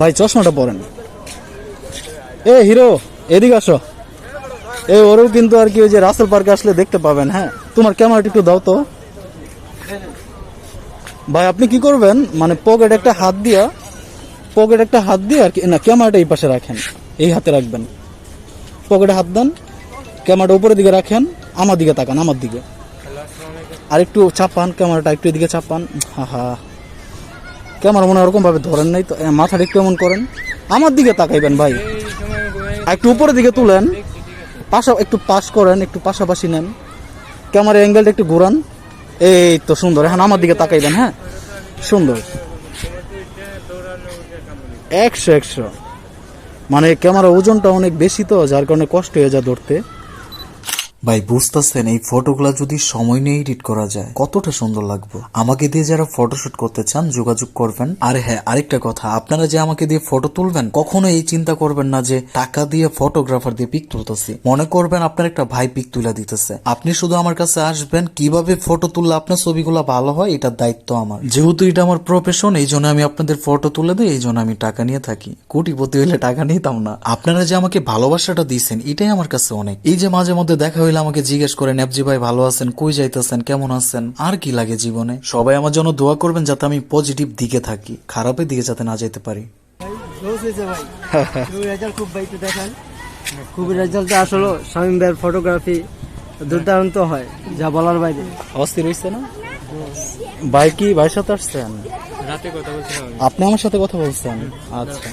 ভাই চশমাটা পরেন। এ হিরো এদিকে আসো। ওরও কিন্তু আর কি ওই যে রাসেল পার্কে আসলে দেখতে পাবেন। হ্যাঁ, তোমার ক্যামেরাটা একটু দাও তো ভাই। আপনি কি করবেন মানে পকেট একটা হাত দিয়ে আর কি না, ক্যামেরাটা এই পাশে রাখেন, এই হাতে রাখবেন, পকেটে হাত দেন, ক্যামেরাটা উপরের দিকে রাখেন, আমার দিকে তাকান, আমার দিকে আর একটু চাপান, ক্যামেরাটা একটু এদিকে চাপান। হা ক্যামেরা মনে ওরকম ভাবে ধরেন নাই তো, মাথাটা একটু এমন করেন, আমার দিকে তাকাইবেন ভাই, একটু উপরের দিকে তুলেন, একটু পাশ করেন, একটু পাশাপাশি নেন, ক্যামেরা অ্যাঙ্গেলটা একটু ঘোরান। এই তো সুন্দর, এখন আমার দিকে তাকাইবেন। হ্যাঁ সুন্দর, 100 মানে ক্যামেরা ওজনটা অনেক বেশি তো, যার কারণে কষ্ট হয়ে যায় ধরতে। ভাই বুঝতেছেন এই ফটোগুলা যদি সময় নিয়ে এডিট করা যায় কতটা সুন্দর লাগবে। আমাকে দিয়ে যারা ফটোশুট করতে চান যোগাযোগ করবেন। আর হ্যাঁ, আরেকটা কথা, আপনারা যে আমাকে দিয়ে ফটো তুলবেন কখনো এই চিন্তা করবেন না যে টাকা দিয়ে ফটোগ্রাফার দিয়ে পিক তুলতেছি। মনে করবেন আপনার একটা ভাই পিক তুলে দিতেছে, আপনি শুধু আমার কাছে আসবেন, কিভাবে ফটো তুললে আপনার ছবিগুলো ভালো হয় এটার দায়িত্ব আমার। যেহেতু এটা আমার প্রফেশন, এই জন্য আমি আপনাদের ফটো তুলে দিই, এই জন্য আমি টাকা নিয়ে থাকি। কোটিপতি হইলে টাকা নিতাম না। আপনারা যে আমাকে ভালোবাসাটা দিয়েছেন এটাই আমার কাছে অনেক। এই যে মাঝে মধ্যে দেখা হইলে আমাকে জিজ্ঞেস করেন, ন্যাপজি ভাই ভালো আছেন, কই যাইতেছেন, কেমন আছেন, আর কি লাগে জীবনে। সবাই আমার জন্য দোয়া করবেন যাতে আমি পজিটিভ দিকে থাকি, খারাপের দিকে যাতে না যেতে পারি। খুবই রেজাল্ট আসলে শামীম ভাইয়ের ফটোগ্রাফি দুর্দান্ত হয়, যা বলার বাইরে। অস্থির হইছে না ভাই? কি ভাইয়ের সাথে আসছেন? রাতে কথা বলছিলাম, আপনি আমার সাথে কথা বলছেন? আচ্ছা।